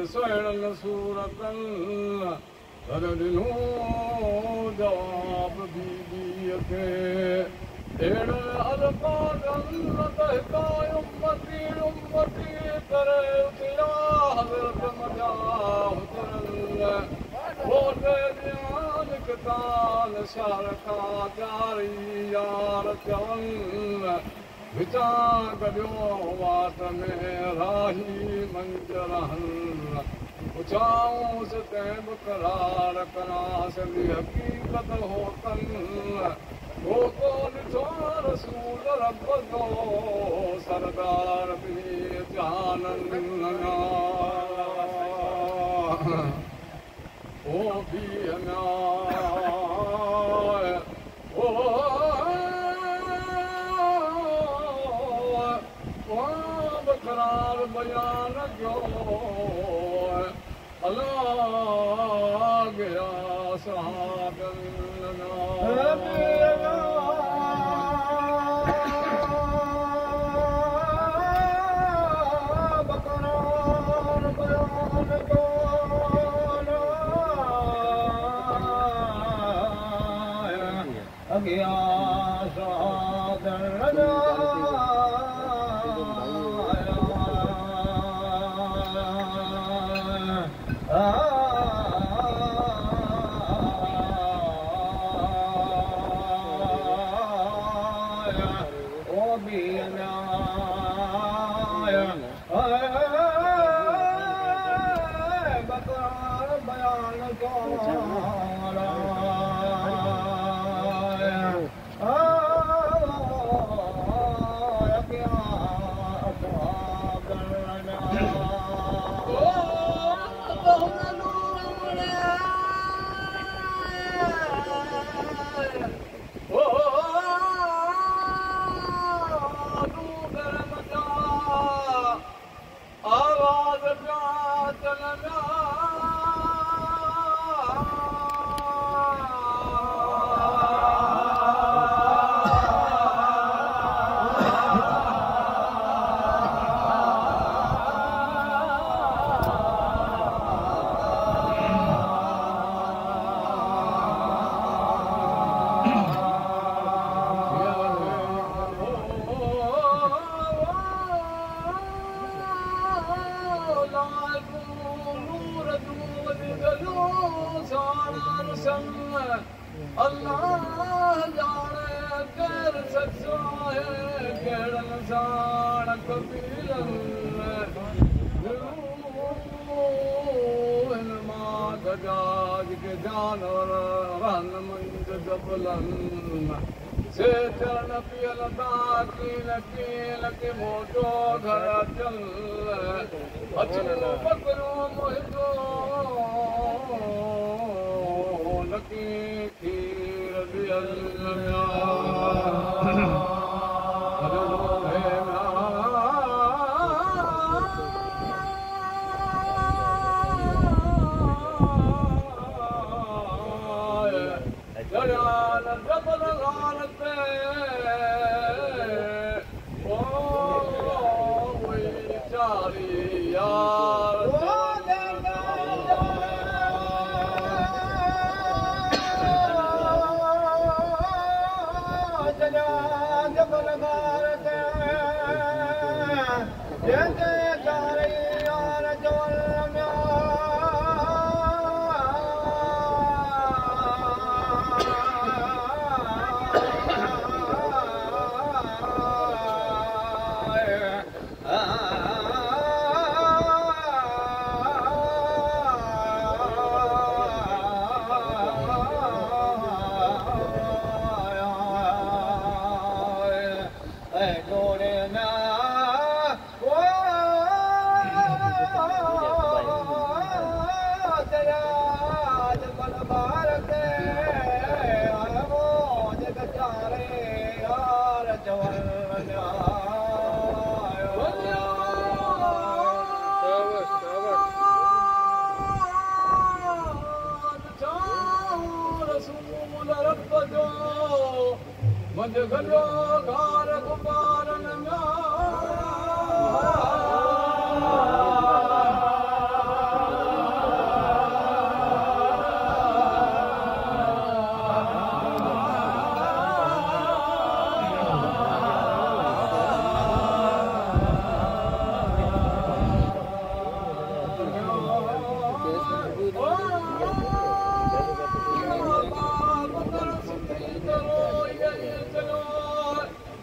सुहिणनि सूरतनि पर ॾिनो जवाब बीबीअ खे अहिड़े अलफाज़नि त हितां उम्मती उम्मती करे उथिया हज़रत मजा हुजरनि होॾे ध्यान कितान शहर खां जारी यार चवनि विचां गॾियो वाट में राही मंज़र हल पुछाऊंसि तंहिं बि करार करांसि हक़ीक़त होतनि वो को ॾिठो रसूल रब जो सरदार बि जहाननि ओ बि अञा बकरार बयान जो अल्लाह गया सहाबन बकरार बयान जो गया सहाबन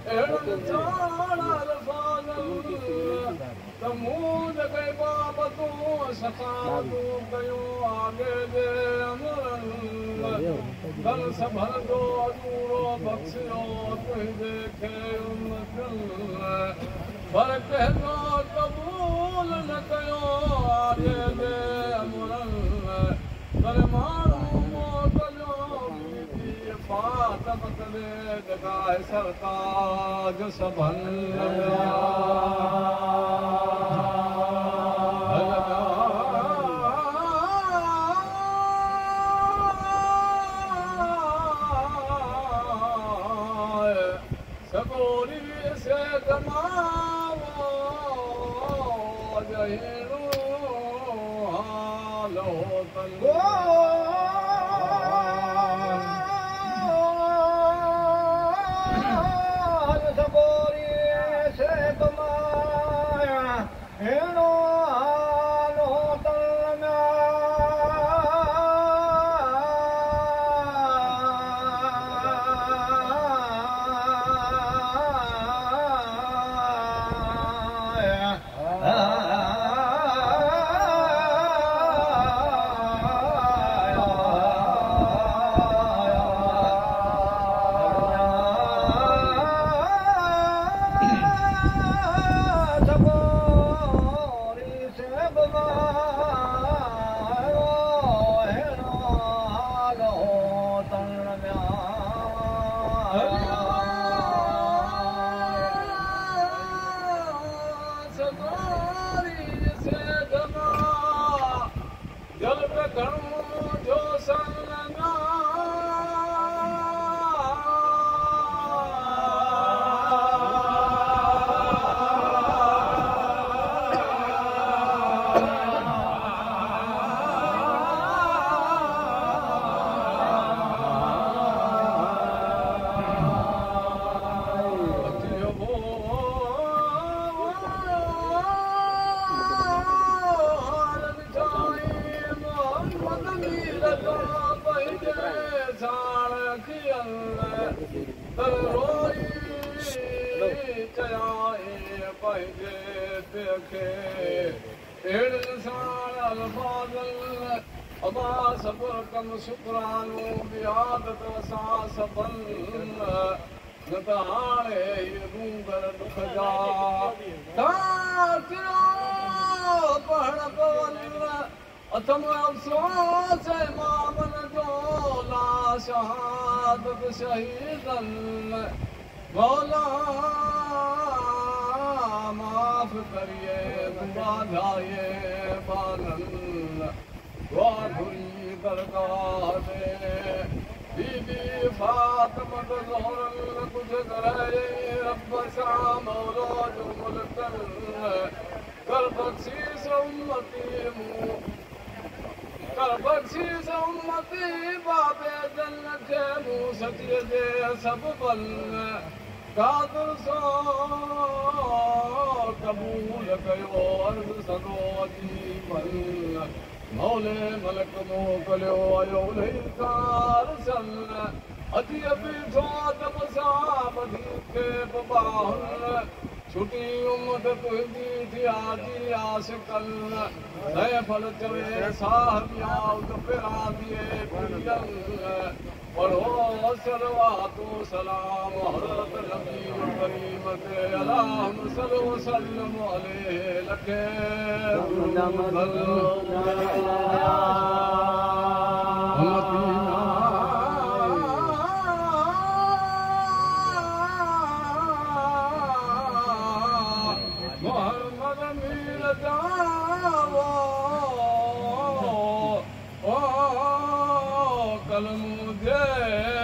अहिड़नि सारा अल्फाज़नि तमूद कई बाबतूं सफ़ातूं कयूं आगे जे अमरनि दल सभर जो अधूरो बख़्शियो तुंहिंजे खे उम्मतुनि पर कंहिंजो क़बूल न कयो आगे जे अमरनि पर माण्हू मौत जो फातम करे जॻाए सरताज सभनि सगोरी से गमावो जहिड़ो हालो शुक्रानो बियादत सां सभनि न त हाणे रूंगर दुख जा पढ़ण पवनि अथम अफ़सोस मामन जो ला शहादत शहीदनि मौला माफ़ करिए बाधाए बाननि वाघुरी दरगाह में बीबी फातिमत ज़ोहरन कुझु करे रब सां मौला जो मुल्कन कर बख़्शीस उम्मती मूं कर बख़्शीस उम्मती बाबे जन खे मूं सचीअ जे सबबन कादर सां क़बूल कयो अर्ज़ सदो अजीबन मौले मलक मोकिलियो आयो इनकार सन अची बीठो अदब सां खे बाहुनि छुटी उमद तुंहिंजी थी आजी आशिकनि नए फल चवे साहिबिया पिरा थिए पढ़ो सलवातो सलाम हज़रत नबी करीम ते अल्लाहुम्म सल्लि व सल्लिम अलैहि लखे मोहम्मद मीर जावो कलम दे